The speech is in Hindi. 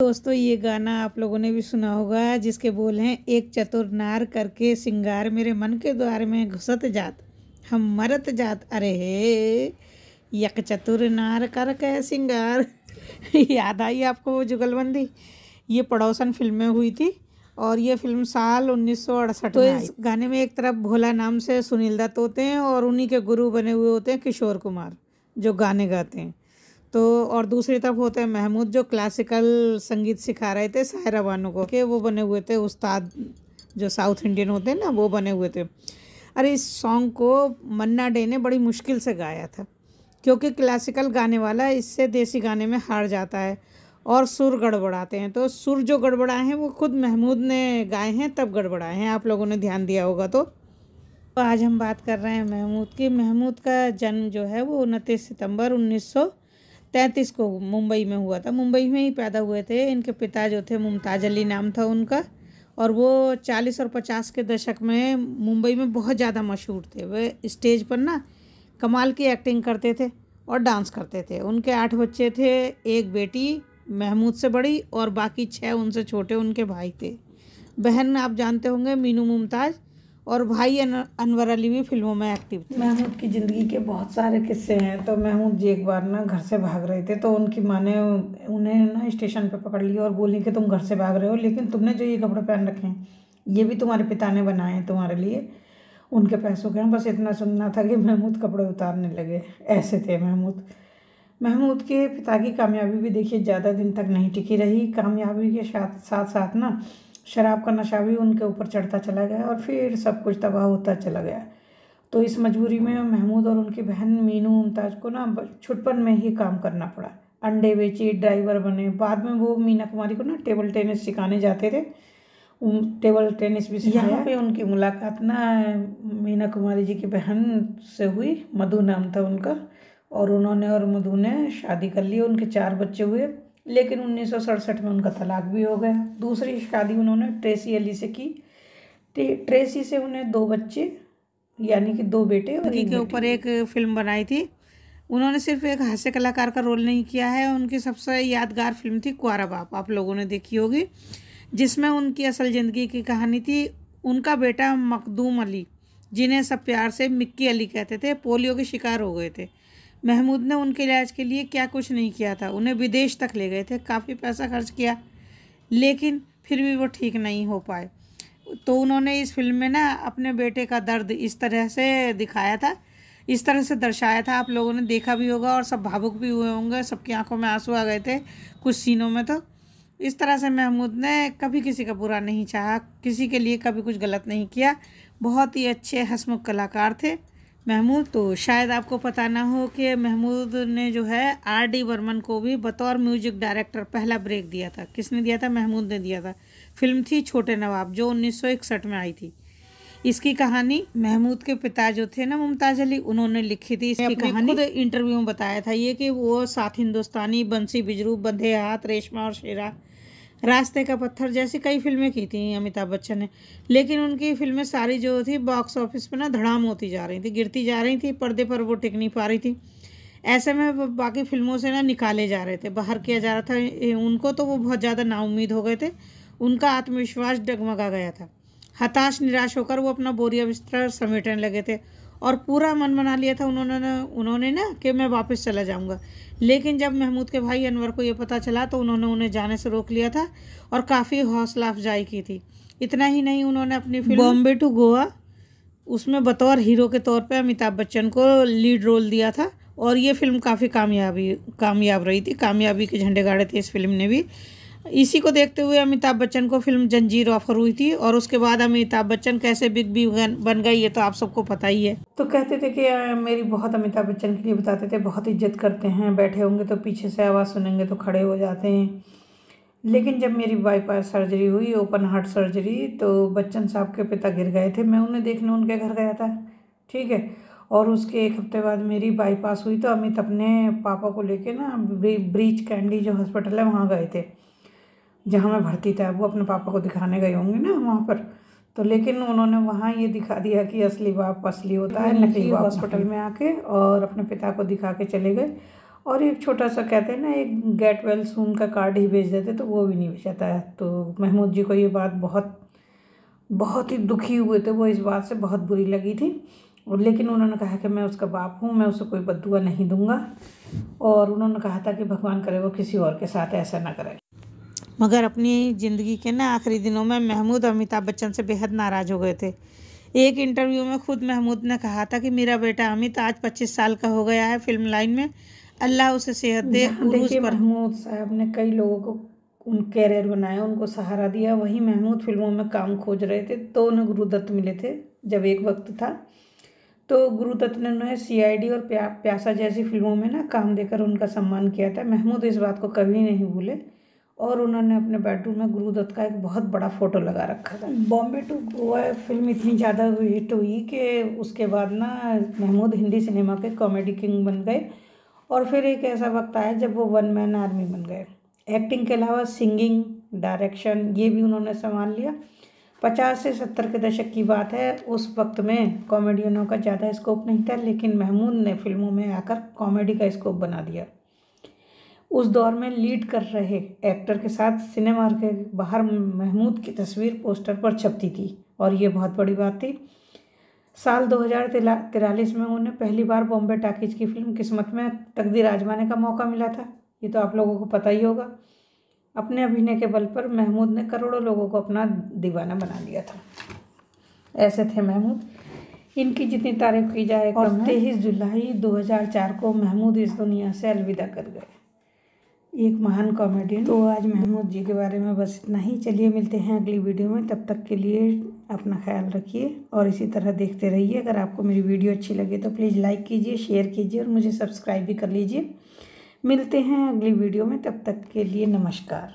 दोस्तों ये गाना आप लोगों ने भी सुना होगा, जिसके बोल हैं एक चतुर नार करके सिंगार मेरे मन के द्वार में घुसत जात हम मरत जात अरे हे यक चतुर नार करके सिंगार। याद आई आपको वो जुगलबंदी? ये पड़ोसन फिल्म में हुई थी और ये फिल्म साल 1968 में आई। इस गाने में एक तरफ भोला नाम से सुनील दत्त होते हैं और उन्हीं के गुरु बने हुए होते हैं किशोर कुमार, जो गाने गाते हैं। तो और दूसरी तरफ होते हैं महमूद, जो क्लासिकल संगीत सिखा रहे थे सायरा बानो को, के वो बने हुए थे उस्ताद, जो साउथ इंडियन होते हैं ना, वो बने हुए थे। अरे इस सॉन्ग को मन्ना डे ने बड़ी मुश्किल से गाया था, क्योंकि क्लासिकल गाने वाला इससे देसी गाने में हार जाता है और सुर गड़बड़ाते हैं। तो सुर जो गड़बड़ाए हैं वो खुद महमूद ने गाए हैं, तब गड़बड़ाए हैं। आप लोगों ने ध्यान दिया होगा। तो आज हम बात कर रहे हैं महमूद की। महमूद का जन्म जो है वो 29 सितंबर 1933 को मुंबई में हुआ था। मुंबई में ही पैदा हुए थे। इनके पिता जो थे मुमताज़ अली नाम था उनका, और वो 40 और 50 के दशक में मुंबई में बहुत ज़्यादा मशहूर थे। वे स्टेज पर ना कमाल की एक्टिंग करते थे और डांस करते थे। उनके 8 बच्चे थे, एक बेटी महमूद से बड़ी और बाकी 6 उनसे छोटे उनके भाई थे। बहन आप जानते होंगे मीनू मुमताज़, और भाई अनवर अली भी फिल्मों में एक्टिव थे। महमूद की ज़िंदगी के बहुत सारे किस्से हैं। तो महमूद जी एक बार ना घर से भाग रहे थे, तो उनकी माँ ने उन्हें ना स्टेशन पे पकड़ लिया और बोली कि तुम घर से भाग रहे हो, लेकिन तुमने जो ये कपड़े पहन रखे हैं ये भी तुम्हारे पिता ने बनाए हैं तुम्हारे लिए, उनके पैसों के हैं। बस इतना सुनना था कि महमूद कपड़े उतारने लगे। ऐसे थे महमूद। महमूद के पिता की कामयाबी भी देखिए ज़्यादा दिन तक नहीं टिकी रही। कामयाबी के साथ साथ ना शराब का नशा भी उनके ऊपर चढ़ता चला गया और फिर सब कुछ तबाह होता चला गया। तो इस मजबूरी में महमूद और उनकी बहन मीनू मुमताज़ को ना छुटपन में ही काम करना पड़ा। अंडे बेचे, ड्राइवर बने। बाद में वो मीना कुमारी को ना टेबल टेनिस सिखाने जाते थे। टेबल टेनिस भी सिखाया। यहाँ पे उनकी मुलाकात ना मीना कुमारी जी की बहन से हुई, मधु नाम था उनका, और उन्होंने और मधु ने शादी कर ली। उनके 4 बच्चे हुए, लेकिन 1967 में उनका तलाक भी हो गया। दूसरी शादी उन्होंने ट्रेसी अली से की। ट्रेसी से उन्हें 2 बच्चे, यानी कि 2 बेटे और एक के ऊपर एक फिल्म बनाई थी। उन्होंने सिर्फ एक हास्य कलाकार का रोल नहीं किया है। उनकी सबसे यादगार फिल्म थी कुंवारा बाप, आप लोगों ने देखी होगी, जिसमें उनकी असल ज़िंदगी की कहानी थी। उनका बेटा मखदूम अली, जिन्हें सब प्यार से मिक्की अली कहते थे, पोलियो के शिकार हो गए थे। महमूद ने उनके इलाज के लिए क्या कुछ नहीं किया था, उन्हें विदेश तक ले गए थे, काफ़ी पैसा खर्च किया, लेकिन फिर भी वो ठीक नहीं हो पाए। तो उन्होंने इस फिल्म में ना अपने बेटे का दर्द इस तरह से दिखाया था, इस तरह से दर्शाया था, आप लोगों ने देखा भी होगा और सब भावुक भी हुए होंगे, सबकी आंखों में आंसू आ गए थे कुछ सीनों में। तो इस तरह से महमूद ने कभी किसी का बुरा नहीं चाहा, किसी के लिए कभी कुछ गलत नहीं किया। बहुत ही अच्छे हंसमुख कलाकार थे महमूद। तो शायद आपको पता ना हो कि महमूद ने जो है R.D. बर्मन को भी बतौर म्यूजिक डायरेक्टर पहला ब्रेक दिया था। किसने दिया था? महमूद ने दिया था। फिल्म थी छोटे नवाब, जो 1961 में आई थी। इसकी कहानी महमूद के पिता जो थे ना मुमताज़ अली, उन्होंने लिखी थी। इसकी कहानी खुद इंटरव्यू में बताया था ये कि वो साथ हिंदुस्तानी, बंसी बिजरू, बंधे हाथ, रेशमा और शेरा, रास्ते का पत्थर जैसी कई फिल्में की थी अमिताभ बच्चन ने, लेकिन उनकी फिल्में सारी जो थी बॉक्स ऑफिस पे ना धड़ाम होती जा रही थी, गिरती जा रही थी, पर्दे पर वो टिक नहीं पा रही थी। ऐसे में वो बाकी फिल्मों से ना निकाले जा रहे थे, बाहर किया जा रहा था उनको। तो वो बहुत ज़्यादा नाउम्मीद हो गए थे, उनका आत्मविश्वास डगमगा गया था। हताश निराश होकर वो अपना बोरिया बिस्तर समेटने लगे थे और पूरा मन बना लिया था उन्होंने ना कि मैं वापस चला जाऊंगा। लेकिन जब महमूद के भाई अनवर को ये पता चला तो उन्होंने उन्हें जाने से रोक लिया था और काफ़ी हौसला अफजाई की थी। इतना ही नहीं, उन्होंने अपनी फिल्म बॉम्बे टू गोवा, उसमें बतौर हीरो के तौर पे अमिताभ बच्चन को लीड रोल दिया था और ये फिल्म काफ़ी कामयाब रही थी। कामयाबी के झंडे गाड़े थे इस फिल्म ने भी। इसी को देखते हुए अमिताभ बच्चन को फिल्म जंजीर ऑफर हुई थी और उसके बाद अमिताभ बच्चन कैसे बिग बी बन गई ये तो आप सबको पता ही है। तो कहते थे कि मेरी बहुत अमिताभ बच्चन के लिए बताते थे, बहुत इज्जत करते हैं, बैठे होंगे तो पीछे से आवाज़ सुनेंगे तो खड़े हो जाते हैं। लेकिन जब मेरी बाईपास सर्जरी हुई, ओपन हार्ट सर्जरी, तो बच्चन साहब के पिता गिर गए थे। मैं उन्हें देखने उनके घर गया था, ठीक है, और उसके 1 हफ्ते बाद मेरी बाईपास हुई। तो अमित अपने पापा को लेके ना ब्रीच कैंडी जो हॉस्पिटल है वहाँ गए थे, जहाँ मैं भर्ती था। वो अपने पापा को दिखाने गए होंगे ना वहाँ पर। तो लेकिन उन्होंने वहाँ ये दिखा दिया कि असली बाप असली होता है, नकली बाप हॉस्पिटल में आके, और अपने पिता को दिखा के चले गए। और एक छोटा सा कहते हैं ना, एक गेट वेल सून का कार्ड ही भेज देते तो वो भी नहीं भेजाता है। तो महमूद जी को ये बात बहुत ही दुखी हुए थे, वो इस बात से बहुत बुरी लगी थी। और लेकिन उन्होंने कहा कि मैं उसका बाप हूँ, मैं उसे कोई बद्दुआ नहीं दूंगा। और उन्होंने कहा था कि भगवान करे वो किसी और के साथ ऐसा ना करे। मगर अपनी ज़िंदगी के ना आखिरी दिनों में महमूद अमिताभ बच्चन से बेहद नाराज़ हो गए थे। एक इंटरव्यू में खुद महमूद ने कहा था कि मेरा बेटा अमित आज 25 साल का हो गया है फिल्म लाइन में, अल्लाह उसे सेहत दे। देखिए, महमूद साहब ने कई लोगों को उन कैरियर बनाया, उनको सहारा दिया। वहीं महमूद फिल्मों में काम खोज रहे थे तो उन्हें गुरुदत्त मिले थे जब एक वक्त था। तो गुरुदत्त ने उन्हें CID और प्यासा जैसी फिल्मों में ना काम देकर उनका सम्मान किया था। महमूद इस बात को कभी नहीं भूले और उन्होंने अपने बेडरूम में गुरुदत्त का एक बहुत बड़ा फ़ोटो लगा रखा था। बॉम्बे टू गोवा फिल्म इतनी ज़्यादा हिट हुई कि उसके बाद ना महमूद हिंदी सिनेमा के कॉमेडी किंग बन गए। और फिर एक ऐसा वक्त आया जब वो वन मैन आर्मी बन गए। एक्टिंग के अलावा सिंगिंग, डायरेक्शन ये भी उन्होंने संभाल लिया। 50 से 70 के दशक की बात है। उस वक्त में कॉमेडियनों का ज़्यादा स्कोप नहीं था, लेकिन महमूद ने फिल्मों में आकर कॉमेडी का स्कोप बना दिया। उस दौर में लीड कर रहे एक्टर के साथ सिनेमा के बाहर महमूद की तस्वीर पोस्टर पर छपती थी और ये बहुत बड़ी बात थी। साल 2043 में उन्हें पहली बार बॉम्बे टाकीज की फिल्म किस्मत में तकदीर आजमाने का मौका मिला था। ये तो आप लोगों को पता ही होगा। अपने अभिनय के बल पर महमूद ने करोड़ों लोगों को अपना दीवाना बना दिया था। ऐसे थे महमूद, इनकी जितनी तारीफ की जाए कम है। और 23 जुलाई 2004 को महमूद इस दुनिया से अलविदा कर गए, एक महान कॉमेडियन। तो आज महमूद जी के बारे में बस इतना ही। चलिए मिलते हैं अगली वीडियो में, तब तक के लिए अपना ख्याल रखिए और इसी तरह देखते रहिए। अगर आपको मेरी वीडियो अच्छी लगे तो प्लीज़ लाइक कीजिए, शेयर कीजिए और मुझे सब्सक्राइब भी कर लीजिए। मिलते हैं अगली वीडियो में, तब तक के लिए नमस्कार।